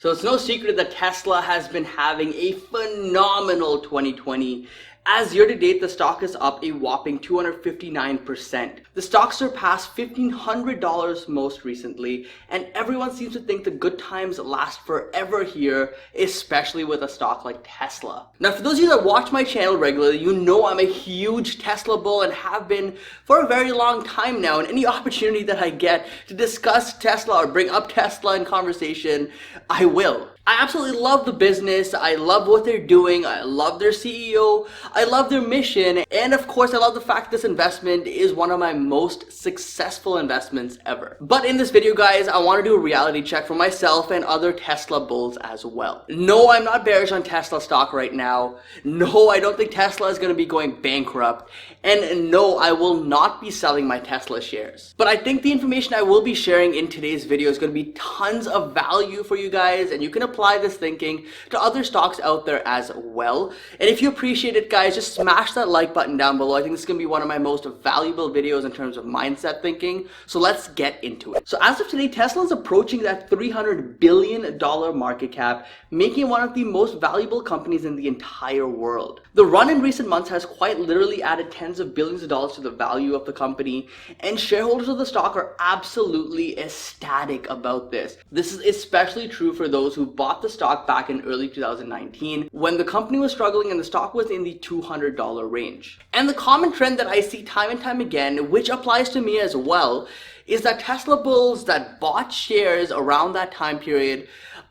So it's no secret that Tesla has been having a phenomenal 2020. As year to date, the stock is up a whopping 259%. The stock surpassed $1,500 most recently, and everyone seems to think the good times last forever here, especially with a stock like Tesla. Now, for those of you that watch my channel regularly, you know I'm a huge Tesla bull and have been for a very long time now, and any opportunity that I get to discuss Tesla or bring up Tesla in conversation, I will. I absolutely love the business, I love what they're doing, I love their CEO, I love their mission, and of course I love the fact this investment is one of my most successful investments ever. But in this video, guys, I want to do a reality check for myself and other Tesla bulls as well. No, I'm not bearish on Tesla stock right now. No, I don't think Tesla is going to be going bankrupt. And no, I will not be selling my Tesla shares. But I think the information I will be sharing in today's video is going to be tons of value for you guys, and you can apply this thinking to other stocks out there as well. And if you appreciate it, guys, just smash that like button down below. I think this is going to be one of my most valuable videos in terms of mindset thinking. So let's get into it. So as of today, Tesla is approaching that $300 billion market cap, making it one of the most valuable companies in the entire world. The run in recent months has quite literally added tens of billions of dollars to the value of the company, and shareholders of the stock are absolutely ecstatic about this. This is especially true for those who bought the stock back in early 2019 when the company was struggling and the stock was in the $200 range. And the common trend that I see time and time again, which applies to me as well, is that Tesla bulls that bought shares around that time period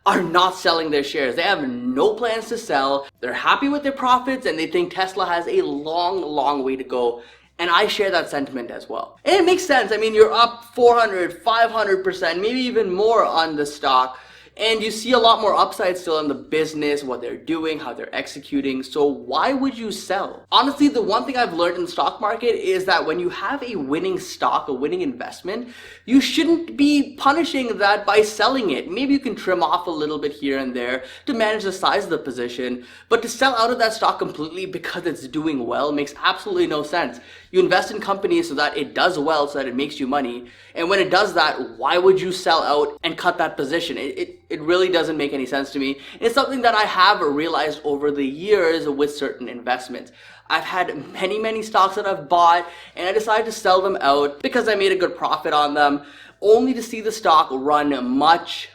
are not selling their shares. They have no plans to sell. They're happy with their profits and they think Tesla has a long way to go. And I share that sentiment as well. And it makes sense. I mean, you're up 400, 500%, maybe even more on the stock. And you see a lot more upside still in the business, what they're doing, how they're executing. So why would you sell? Honestly, the one thing I've learned in the stock market is that when you have a winning stock, a winning investment, you shouldn't be punishing that by selling it. Maybe you can trim off a little bit here and there to manage the size of the position, but to sell out of that stock completely because it's doing well makes absolutely no sense. You invest in companies so that it does well, so that it makes you money. And when it does that, why would you sell out and cut that position? It really doesn't make any sense to me. It's something that I have realized over the years with certain investments. I've had many stocks that I've bought and I decided to sell them out because I made a good profit on them, only to see the stock run much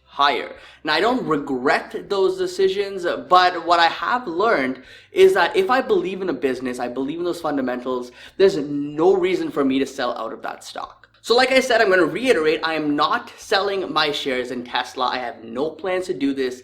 higher. Now, I don't regret those decisions, but what I have learned is that if I believe in a business, I believe in those fundamentals, there's no reason for me to sell out of that stock. So like I said, I'm going to reiterate, I am not selling my shares in Tesla. I have no plans to do this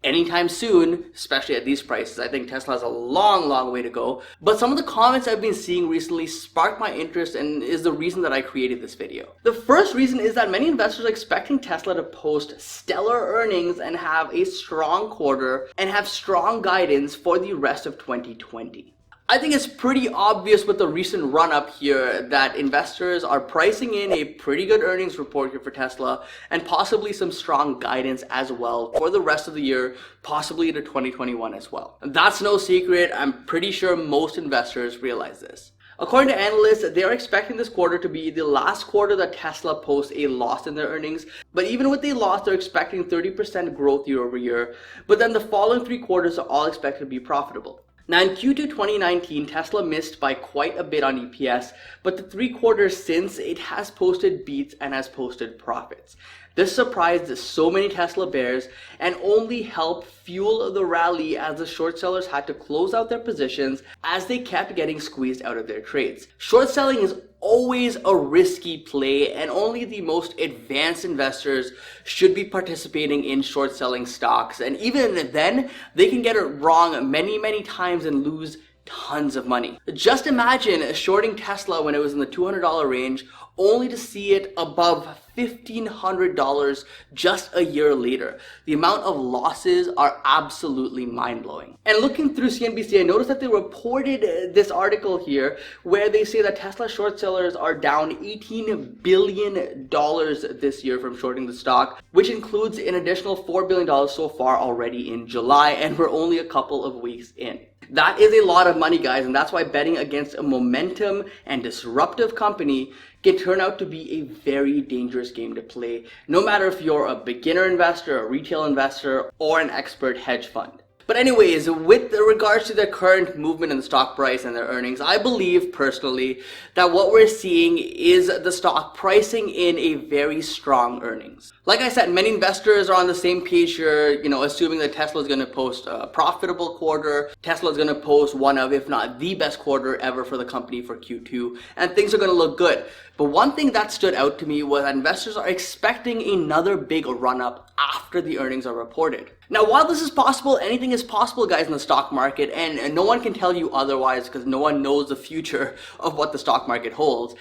anytime soon, especially at these prices. I think Tesla has a long way to go. But some of the comments I've been seeing recently sparked my interest and is the reason that I created this video. The first reason is that many investors are expecting Tesla to post stellar earnings and have a strong quarter and have strong guidance for the rest of 2020. I think it's pretty obvious with the recent run-up here that investors are pricing in a pretty good earnings report here for Tesla and possibly some strong guidance as well for the rest of the year, possibly into 2021 as well. That's no secret. I'm pretty sure most investors realize this. According to analysts, they are expecting this quarter to be the last quarter that Tesla posts a loss in their earnings. But even with the loss, they're expecting 30% growth year over year. But then the following 3 quarters are all expected to be profitable. Now in Q2 2019, Tesla missed by quite a bit on EPS, but the 3 quarters since, it has posted beats and has posted profits. This surprised so many Tesla bears and only helped fuel the rally as the short sellers had to close out their positions as they kept getting squeezed out of their trades. Short selling is always a risky play and only the most advanced investors should be participating in short selling stocks. And even then, they can get it wrong many times and lose tons of money. Just imagine shorting Tesla when it was in the $200 range only to see it above $1,500 just a year later. The amount of losses are absolutely mind-blowing. And looking through CNBC, I noticed that they reported this article here where they say that Tesla short sellers are down $18 billion this year from shorting the stock, which includes an additional $4 billion so far already in July, and we're only a couple of weeks in. That is a lot of money, guys, and that's why betting against a momentum and disruptive company can turn out to be a very dangerous game to play, no matter if you're a beginner investor, a retail investor, or an expert hedge fund. But anyways, with regards to the current movement in the stock price and their earnings, I believe personally that what we're seeing is the stock pricing in a very strong earnings. Like I said, many investors are on the same page here, assuming that Tesla is going to post a profitable quarter. Tesla is going to post one of, if not the best quarter ever for the company for Q2, and things are going to look good. But one thing that stood out to me was that investors are expecting another big run up after the earnings are reported. Now, while this is possible, anything is possible, guys, in the stock market, and no one can tell you otherwise because no one knows the future of what the stock market holds.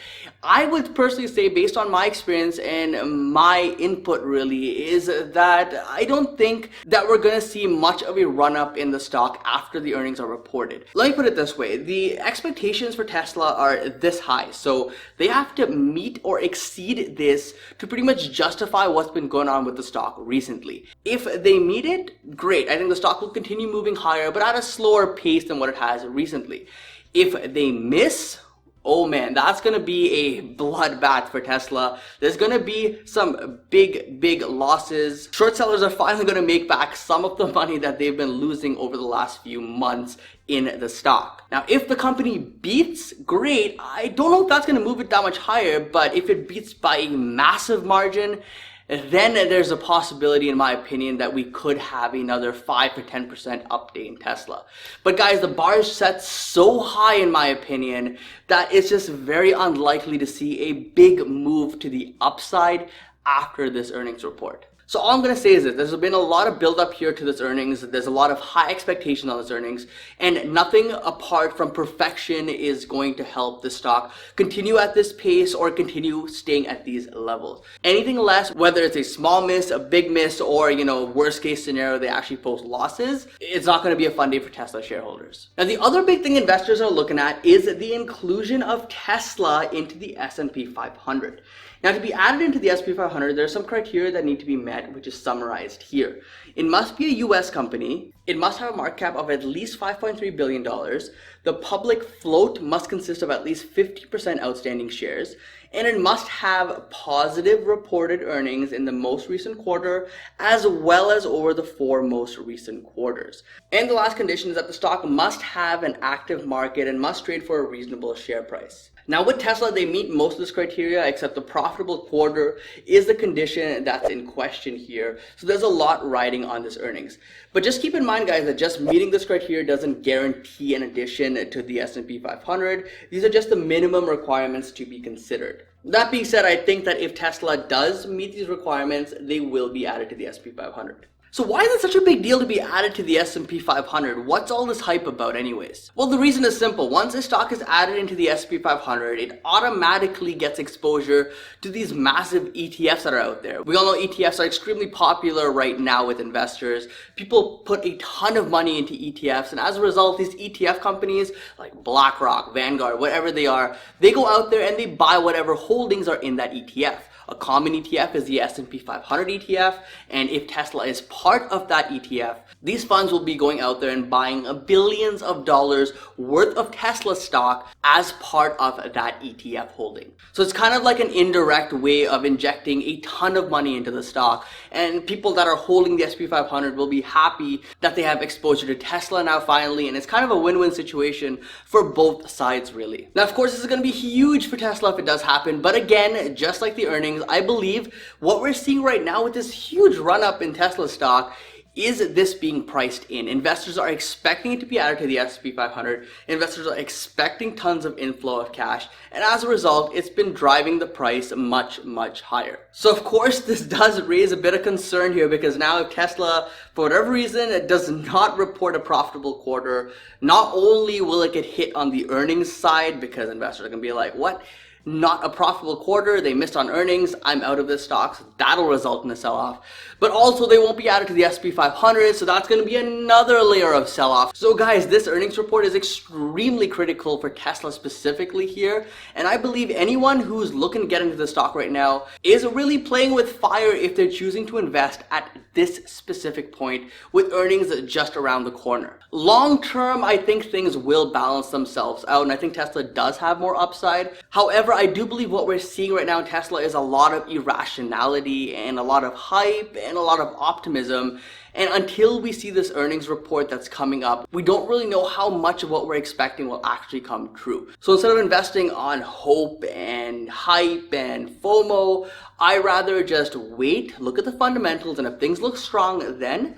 I would personally say, based on my experience and my input really, is that I don't think that we're going to see much of a run up in the stock after the earnings are reported. Let me put it this way. The expectations for Tesla are this high, so they have to meet or exceed this to pretty much justify what's been going on with the stock recently. If they meet it, great. I think the stock will continue moving higher, but at a slower pace than what it has recently. If they miss, oh man, that's going to be a bloodbath for Tesla. There's going to be some big losses. Short sellers are finally going to make back some of the money that they've been losing over the last few months in the stock. Now, if the company beats, great. I don't know if that's going to move it that much higher, but if it beats by a massive margin, then there's a possibility, in my opinion, that we could have another 5 to 10% update in Tesla. But guys, the bar is set so high, in my opinion, that it's just very unlikely to see a big move to the upside after this earnings report. So all I'm going to say is that there's been a lot of build up here to this earnings. There's a lot of high expectations on this earnings, and nothing apart from perfection is going to help the stock continue at this pace or continue staying at these levels. Anything less, whether it's a small miss, a big miss, or worst case scenario, they actually post losses, it's not going to be a fun day for Tesla shareholders. Now, the other big thing investors are looking at is the inclusion of Tesla into the S&P 500. Now, to be added into the S&P 500, there are some criteria that need to be met, which is summarized here. It must be a US company. It must have a market cap of at least $5.3 billion. The public float must consist of at least 50% outstanding shares. And it must have positive reported earnings in the most recent quarter, as well as over the 4 most recent quarters. And the last condition is that the stock must have an active market and must trade for a reasonable share price. Now, with Tesla, they meet most of this criteria, except the profitable quarter is the condition that's in question here. So there's a lot riding on this earnings. But just keep in mind, guys, that just meeting this criteria doesn't guarantee an addition to the S&P 500. These are just the minimum requirements to be considered. That being said, I think that if Tesla does meet these requirements, they will be added to the S&P 500. So why is it such a big deal to be added to the S&P 500? What's all this hype about anyways? Well, the reason is simple. Once a stock is added into the S&P 500, it automatically gets exposure to these massive ETFs that are out there. We all know ETFs are extremely popular right now with investors. People put a ton of money into ETFs, and as a result, these ETF companies like BlackRock, Vanguard, whatever they are, they go out there and they buy whatever holdings are in that ETF. A common ETF is the S&P 500 ETF, and if Tesla is part of that ETF, these funds will be going out there and buying billions of dollars worth of Tesla stock as part of that ETF holding. So it's kind of like an indirect way of injecting a ton of money into the stock, and people that are holding the S&P 500 will be happy that they have exposure to Tesla now finally, and it's kind of a win-win situation for both sides really. Now, of course, this is going to be huge for Tesla if it does happen, but again, just like the earnings, I believe what we're seeing right now with this huge run up in Tesla stock is this being priced in. Investors are expecting it to be added to the S&P 500. Investors are expecting tons of inflow of cash, and as a result, it's been driving the price much higher. So of course, this does raise a bit of concern here, because now if Tesla, for whatever reason, it does not report a profitable quarter, not only will it get hit on the earnings side, because investors are going to be like, what? Not a profitable quarter, they missed on earnings, I'm out of this stock, so that'll result in a sell-off. But also they won't be added to the S&P 500, so that's going to be another layer of sell-off. So guys, this earnings report is extremely critical for Tesla specifically here, and I believe anyone who's looking to get into the stock right now is really playing with fire if they're choosing to invest at this specific point with earnings just around the corner. Long term, I think things will balance themselves out, and I think Tesla does have more upside. However, I do believe what we're seeing right now in Tesla is a lot of irrationality and a lot of hype and a lot of optimism. And until we see this earnings report that's coming up, we don't really know how much of what we're expecting will actually come true. So instead of investing on hope and hype and FOMO, I rather just wait, look at the fundamentals, and if things look strong, then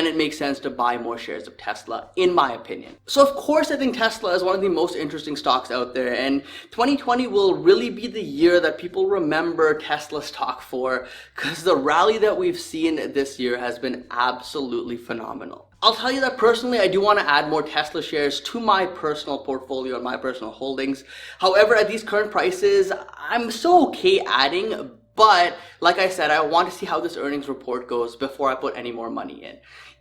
it makes sense to buy more shares of Tesla, in my opinion. So of course, I think Tesla is one of the most interesting stocks out there, and 2020 will really be the year that people remember Tesla stock for, because the rally that we've seen this year has been absolutely phenomenal. I'll tell you that personally, I do want to add more Tesla shares to my personal portfolio and my personal holdings. However, at these current prices, I'm so okay adding, but like I said, I want to see how this earnings report goes before I put any more money in.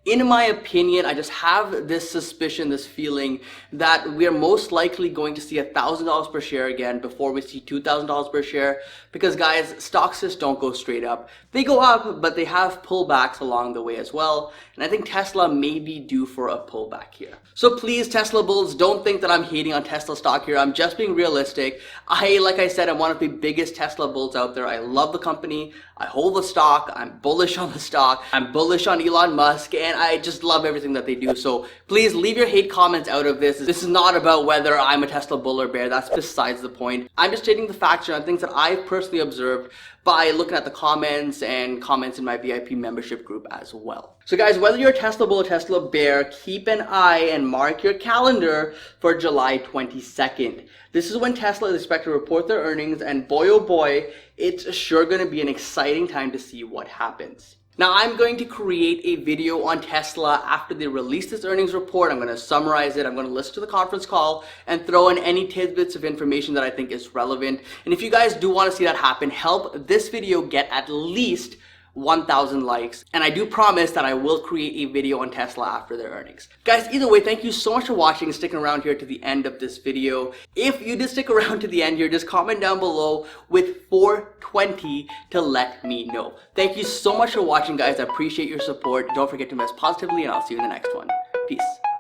In my opinion, I just have this suspicion, this feeling that we're most likely going to see $1,000 per share again before we see $2,000 per share. Because guys, stocks just don't go straight up. They go up, but they have pullbacks along the way as well. And I think Tesla may be due for a pullback here. So please, Tesla bulls, don't think that I'm hating on Tesla stock here. I'm just being realistic. Like I said, I'm one of the biggest Tesla bulls out there. I love the company. I hold the stock. I'm bullish on the stock. I'm bullish on Elon Musk. And I just love everything that they do. So please leave your hate comments out of this. This is not about whether I'm a Tesla bull or bear. That's besides the point. I'm just stating the facts on things that I've personally observed by looking at the comments and comments in my VIP membership group as well. So guys, whether you're a Tesla bull or Tesla bear, keep an eye and mark your calendar for July 22nd. This is when Tesla is expected to report their earnings, and boy oh boy, it's sure going to be an exciting time to see what happens. Now, I'm going to create a video on Tesla after they release this earnings report. I'm going to summarize it. I'm going to listen to the conference call and throw in any tidbits of information that I think is relevant. And if you guys do want to see that happen, help this video get at least 1,000 likes, and I do promise that I will create a video on Tesla after their earnings. Guys, either way, thank you so much for watching and sticking around here to the end of this video. If you did stick around to the end here, just comment down below with 420 to let me know. Thank you so much for watching, guys. I appreciate your support. Don't forget to invest positively, and I'll see you in the next one. Peace.